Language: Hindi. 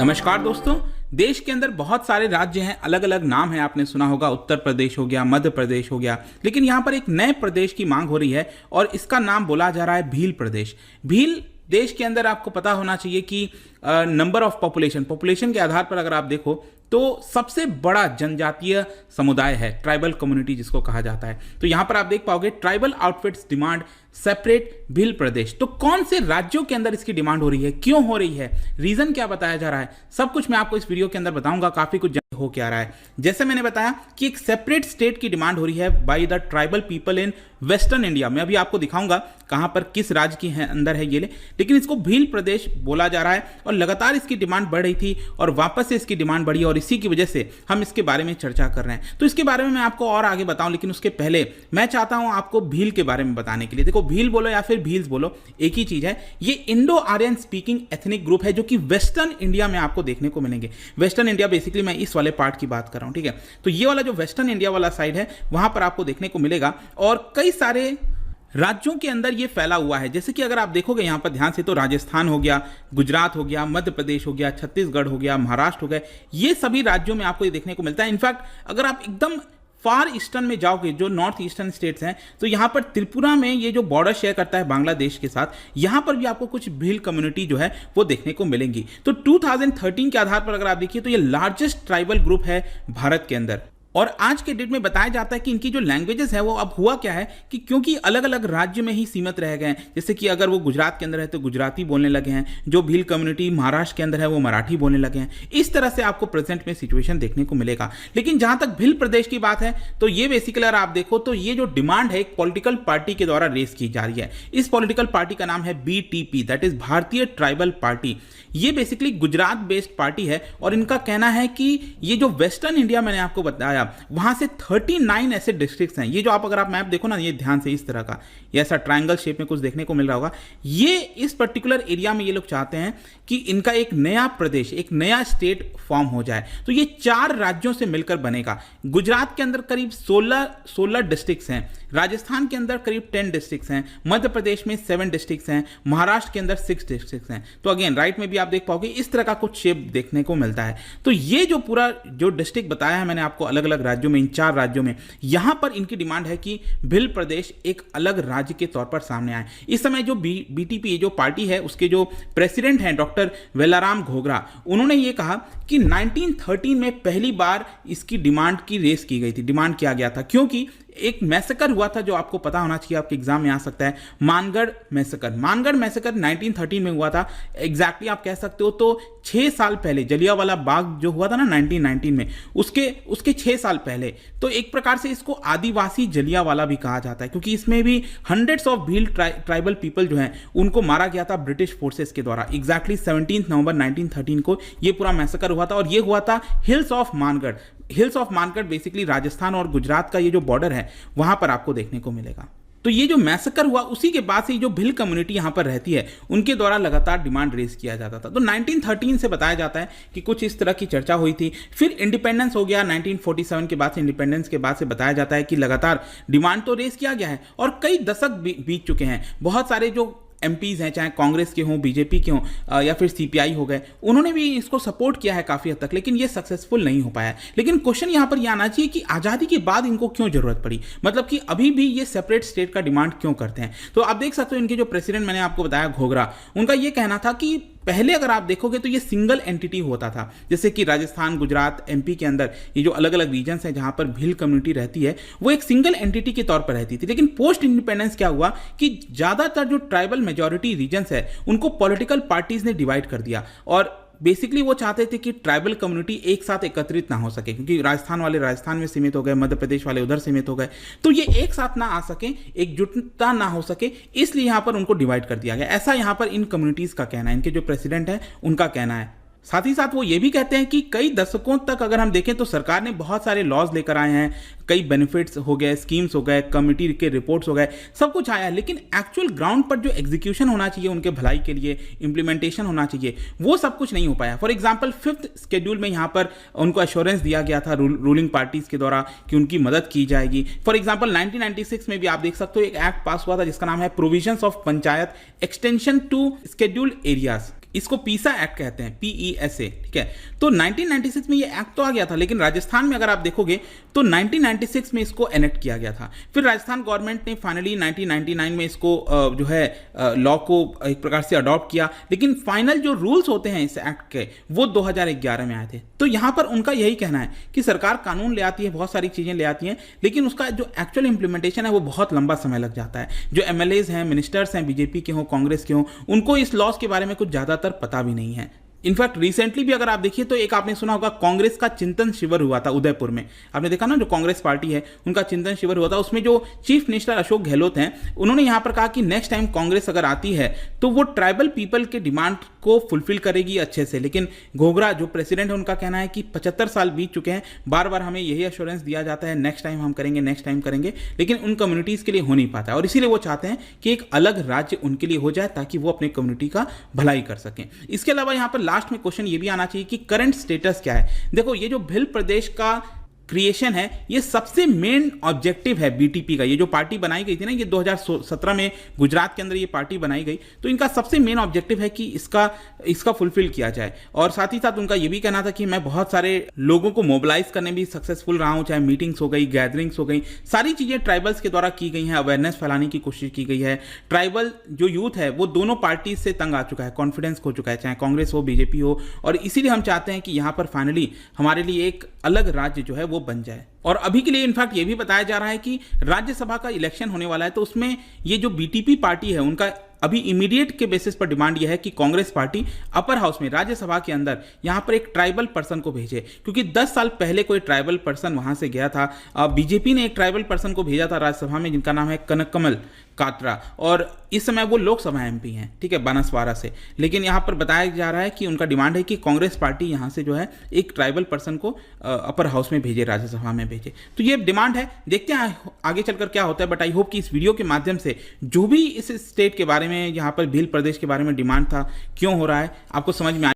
नमस्कार दोस्तों। देश के अंदर बहुत सारे राज्य हैं, अलग अलग नाम है। आपने सुना होगा उत्तर प्रदेश हो गया, मध्य प्रदेश हो गया, लेकिन यहाँ पर एक नए प्रदेश की मांग हो रही है और इसका नाम बोला जा रहा है भील प्रदेश। भील देश के अंदर आपको पता होना चाहिए कि नंबर ऑफ पॉपुलेशन के आधार पर अगर आप देखो तो सबसे बड़ा जनजातीय समुदाय है, ट्राइबल कम्युनिटी जिसको कहा जाता है। तो यहां पर आप देख पाओगे tribal outfits demand separate Bhil Pradesh. तो कौन से राज्यों के अंदर इसकी डिमांड हो रही है, क्यों हो रही है, रीजन क्या बताया जा रहा है, सब कुछ मैं आपको इस वीडियो के अंदर बताऊंगा। काफी कुछ हो क्या रहा है, जैसे मैंने बताया कि एक सेपरेट स्टेट की डिमांड हो रही है by the tribal people in western India. मैं अभी आपको दिखाऊंगा कहां पर किस राज्य के हैं अंदर है ये, लेकिन इसको भील प्रदेश बोला जा रहा है और लगातार इसकी डिमांड बढ़ रही थी और वापस से इसकी डिमांड बढ़ी और इसी की वजह से हम इसके बारे में चर्चा कर रहे हैं। तो इसके बारे में मैं आपको और आगे बताऊं, लेकिन उसके पहले मैं चाहता हूं आपको भील के बारे में बताने के लिए। देखो, भील बोलो या फिर भील्स बोलो, एक ही चीज है। ये Indo Aryan speaking ethnic group है जो कि वेस्टर्न इंडिया में आपको देखने को मिलेंगे। वेस्टर्न इंडिया बेसिकली मैं इस वाले पार्ट की बात कर रहा हूं, ठीक है। तो ये वाला जो वेस्टर्न इंडिया वाला साइड है वहां पर आपको देखने को मिलेगा और कई सारे राज्यों के अंदर ये फैला हुआ है। जैसे कि अगर आप देखोगे यहां पर ध्यान से तो राजस्थान हो गया, गुजरात हो गया, मध्य प्रदेश हो गया, छत्तीसगढ़ हो गया, महाराष्ट्र हो गया, ये सभी राज्यों में आपको ये देखने को मिलता है। इनफैक्ट अगर आप एकदम फार ईस्टर्न में जाओगे, जो नॉर्थ ईस्टर्न स्टेट्स हैं, तो यहां पर त्रिपुरा में ये जो बॉर्डर शेयर करता है बांग्लादेश के साथ, यहां पर भी आपको कुछ भील कम्युनिटी जो है वो देखने को मिलेंगी। तो 2013 के आधार पर अगर आप देखिए तो ये लार्जेस्ट ट्राइबल ग्रुप है भारत के अंदर। और आज के डेट में बताया जाता है कि इनकी जो लैंग्वेजेस है वो अब हुआ क्या है कि क्योंकि अलग अलग राज्य में ही सीमित रह गए हैं। जैसे कि अगर वो गुजरात के अंदर है तो गुजराती बोलने लगे हैं, जो भील कम्युनिटी महाराष्ट्र के अंदर है वो मराठी बोलने लगे हैं। इस तरह से आपको प्रेजेंट में सिचुएशन देखने को मिलेगा। लेकिन जहां तक भील प्रदेश की बात है तो ये बेसिकली अगर आप देखो तो ये जो डिमांड है एक पॉलिटिकल पार्टी के द्वारा रेस की जा रही है। इस पॉलिटिकल पार्टी का नाम है BTP, दैट इज भारतीय ट्राइबल पार्टी। ये बेसिकली गुजरात बेस्ड पार्टी है और इनका कहना है कि ये जो वेस्टर्न इंडिया मैंने आपको बताया वहां से 39 ऐसे डिस्ट्रिक्ट्स हैं। ये जो अगर आप मैप देखो ना, ये ध्यान से इस तरह का, ये ऐसा ट्रायंगल शेप में कुछ देखने को मिल रहा होगा। ये इस पर्टिकुलर एरिया में ये लोग चाहते हैं कि इनका एक नया प्रदेश, एक नया स्टेट फॉर्म हो जाए। तो ये 4 राज्यों से मिलकर बनेगा। गुजरात के अंदर करीब 16 डिस्ट्रिक्ट्स हैं, राजस्थान के अंदर करीब 10 डिस्ट्रिक्ट्स हैं, मध्य प्रदेश में 7 डिस्ट्रिक्ट्स हैं, महाराष्ट्र के अंदर 6 डिस्ट्रिक्ट्स हैं। तो अगेन राइट में भी आप देख पाओगे इस तरह का कुछ शेप देखने को मिलता है। तो ये जो पूरा जो डिस्ट्रिक्ट बताया है मैंने आपको अलग अलग राज्यों में, इन 4 राज्यों में, यहां पर इनकी डिमांड है कि भील प्रदेश एक अलग राज्य के तौर पर सामने आए। इस समय जो BTP जो पार्टी है उसके जो प्रेसिडेंट हैं डॉक्टर वेलाराम घोगरा, उन्होंने ये कहा कि 1913 में पहली बार इसकी डिमांड की रेस की गई थी, डिमांड किया गया था, क्योंकि एक मैसेकर हुआ था जो आपको पता होना चाहिए, आपके एग्जाम में आ सकता है, मानगढ़ मैसेकर 1913 में हुआ था। एग्जैक्टली आप कह सकते हो तो 6 साल पहले जलियांवाला बाग जो हुआ था ना 1919 में, उसके 6 साल पहले। तो एक प्रकार से इसको आदिवासी जलियांवाला भी कहा जाता है, क्योंकि इसमें भी hundreds of Bhil tribal people जो हैं उनको मारा गया था ब्रिटिश फोर्सेस के द्वारा। एग्जैक्टली 17 नवंबर 1913 को ये पूरा मैसेकर हुआ था और ये हुआ था hills of Mangarh basically Rajasthan और गुजरात का ये जो बॉर्डर है वहां पर आपको देखने को मिलेगा। तो ये जो मैसेकर हुआ उसी के बाद से जो भील कम्युनिटी यहां पर रहती है उनके द्वारा लगातार डिमांड रेस किया जाता था। तो 1913 से बताया जाता है कि कुछ इस तरह की चर्चा हुई थी। फिर इंडिपेंडेंस हो गया 1947 के बाद से, इंडिपेंडेंस के बाद से बताया जाता है कि लगातार डिमांड तो रेस किया गया है और कई दशक बीत चुके हैं। बहुत सारे जो MPs हैं, चाहे कांग्रेस के हों, BJP के हों या फिर CPI हो गए, उन्होंने भी इसको सपोर्ट किया है काफ़ी हद तक, लेकिन ये सक्सेसफुल नहीं हो पाया। लेकिन क्वेश्चन यहाँ पर यह आना चाहिए कि आज़ादी के बाद इनको क्यों जरूरत पड़ी, मतलब कि अभी भी ये सेपरेट स्टेट का डिमांड क्यों करते हैं। तो आप देख सकते हो इनके जो प्रेसिडेंट मैंने आपको बताया घोगरा, उनका ये कहना था कि पहले अगर आप देखोगे तो ये सिंगल एंटिटी होता था। जैसे कि राजस्थान, गुजरात, MP के अंदर ये जो अलग अलग रीजन्स हैं जहां पर भील कम्युनिटी रहती है वो एक सिंगल एंटिटी के तौर पर रहती थी। लेकिन पोस्ट इंडिपेंडेंस क्या हुआ कि ज्यादातर जो ट्राइबल मेजॉरिटी रीजन्स है उनको पॉलिटिकल पार्टीज ने डिवाइड कर दिया और बेसिकली वो चाहते थे कि ट्राइबल कम्युनिटी एक साथ एकत्रित ना हो सके, क्योंकि राजस्थान वाले राजस्थान में सीमित हो गए, मध्य प्रदेश वाले उधर सीमित हो गए, तो ये एक साथ ना आ सके, एकजुटता ना हो सके, इसलिए यहां पर उनको डिवाइड कर दिया गया। ऐसा यहां पर इन कम्युनिटीज का कहना है, इनके जो प्रेसिडेंट है उनका कहना है। साथ ही साथ वो ये भी कहते हैं कि कई दशकों तक अगर हम देखें तो सरकार ने बहुत सारे लॉज लेकर आए हैं, कई बेनिफिट्स हो गए, स्कीम्स हो गए, कमिटी के रिपोर्ट्स हो गए, सब कुछ आया है, लेकिन एक्चुअल ग्राउंड पर जो एग्जीक्यूशन होना चाहिए उनके भलाई के लिए, इंप्लीमेंटेशन होना चाहिए, वो सब कुछ नहीं हो पाया। फॉर एग्जाम्पल 5th शेड्यूल में यहाँ पर उनको एश्योरेंस दिया गया था रूलिंग पार्टीज के द्वारा कि उनकी मदद की जाएगी। फॉर एग्जाम्पल 1996 में भी आप देख सकते हो एक एक्ट पास हुआ था जिसका नाम है provisions of panchayat extension to scheduled areas. इसको पीसा एक्ट कहते हैं, PESA, ठीक है। तो 1996 में ये एक्ट तो आ गया था, लेकिन राजस्थान में अगर आप देखोगे तो 1996 में इसको एनेक्ट किया गया था। फिर राजस्थान गवर्नमेंट ने फाइनली 1999 में इसको जो है लॉ को एक प्रकार से अडॉप्ट किया, लेकिन फाइनल जो रूल्स होते हैं इस एक्ट के वो 2011 में आए थे। तो यहाँ पर उनका यही कहना है कि सरकार कानून ले आती है, बहुत सारी चीज़ें ले आती हैं, लेकिन उसका जो एक्चुअल इंप्लीमेंटेशन है वो बहुत लंबा समय लग जाता है। जो MLAs हैं, मिनिस्टर्स हैं, बीजेपी के हों, कांग्रेस के हों, उनको इस लॉस के बारे में कुछ ज़्यादातर पता भी नहीं है। इनफैक्ट रिसेंटली भी अगर आप देखिए तो एक आपने सुना होगा कांग्रेस का चिंतन शिविर हुआ था उदयपुर में। आपने देखा ना, जो कांग्रेस पार्टी है उनका चिंतन शिविर हुआ था, उसमें जो चीफ मिनिस्टर अशोक गहलोत हैं उन्होंने यहां पर कहा कि नेक्स्ट टाइम कांग्रेस अगर आती है तो वो ट्राइबल पीपल के डिमांड को फुलफिल करेगी अच्छे से। लेकिन घोगरा जो प्रेसिडेंट है उनका कहना है कि 75 साल बीत चुके हैं, बार बार हमें यही एश्योरेंस दिया जाता है नेक्स्ट टाइम हम करेंगे, नेक्स्ट टाइम करेंगे, लेकिन उन कम्युनिटीज़ के लिए हो नहीं पाता है। और इसीलिए वो चाहते हैं कि एक अलग राज्य उनके लिए हो जाए ताकि वो अपने कम्युनिटी का भलाई कर सकें। इसके अलावा यहाँ पर लास्ट में क्वेश्चन ये भी आना चाहिए कि करंट स्टेटस क्या है। देखो, ये जो भिल प्रदेश का क्रिएशन है ये सबसे मेन ऑब्जेक्टिव है बीटीपी का। ये जो पार्टी बनाई गई थी ना, ये 2017 में गुजरात के अंदर ये पार्टी बनाई गई, तो इनका सबसे मेन ऑब्जेक्टिव है कि इसका फुलफिल किया जाए। और साथ ही साथ उनका ये भी कहना था कि मैं बहुत सारे लोगों को मोबिलाइज करने में सक्सेसफुल रहा हूं, चाहे मीटिंग्स हो गई, गैदरिंग्स हो गई, सारी चीजें ट्राइबल्स के द्वारा की गई हैं, अवेयरनेस फैलाने की कोशिश की गई है। ट्राइबल जो यूथ है वो दोनों पार्टी से तंग आ चुका है, कॉन्फिडेंस खो चुका है, चाहे कांग्रेस हो, बीजेपी हो, और इसीलिए हम चाहते हैं कि यहां पर फाइनली हमारे लिए एक अलग राज्य जो है वो बन जाए। और अभी के लिए इनफैक्ट ये भी बताया जा रहा है कि राज्यसभा का इलेक्शन होने वाला है, तो उसमें ये जो बीटीपी पार्टी है उनका अभी इमीडिएट के बेसिस पर डिमांड यह है कि कांग्रेस पार्टी अपर हाउस में, राज्यसभा के अंदर यहां पर एक ट्राइबल पर्सन को भेजे, क्योंकि 10 साल पहले कोई ट्राइबल पर्सन वहां से गया था। बीजेपी ने एक ट्राइबल पर्सन को भेजा था राज्यसभा में जिनका नाम है कनककमल कात्रा, और इस समय वो लोकसभा MP हैं, ठीक है, बांसवाड़ा से। लेकिन यहाँ पर बताया जा रहा है कि उनका डिमांड है कि कांग्रेस पार्टी यहाँ से जो है एक ट्राइबल पर्सन को अपर हाउस में भेजे, राज्यसभा में भेजे। तो ये डिमांड है, देखते हैं आगे चलकर क्या होता है। बट आई होप कि इस वीडियो के माध्यम से जो भी इस स्टेट के बारे में, यहाँ पर भील प्रदेश के बारे में डिमांड था, क्यों हो रहा है, आपको समझ में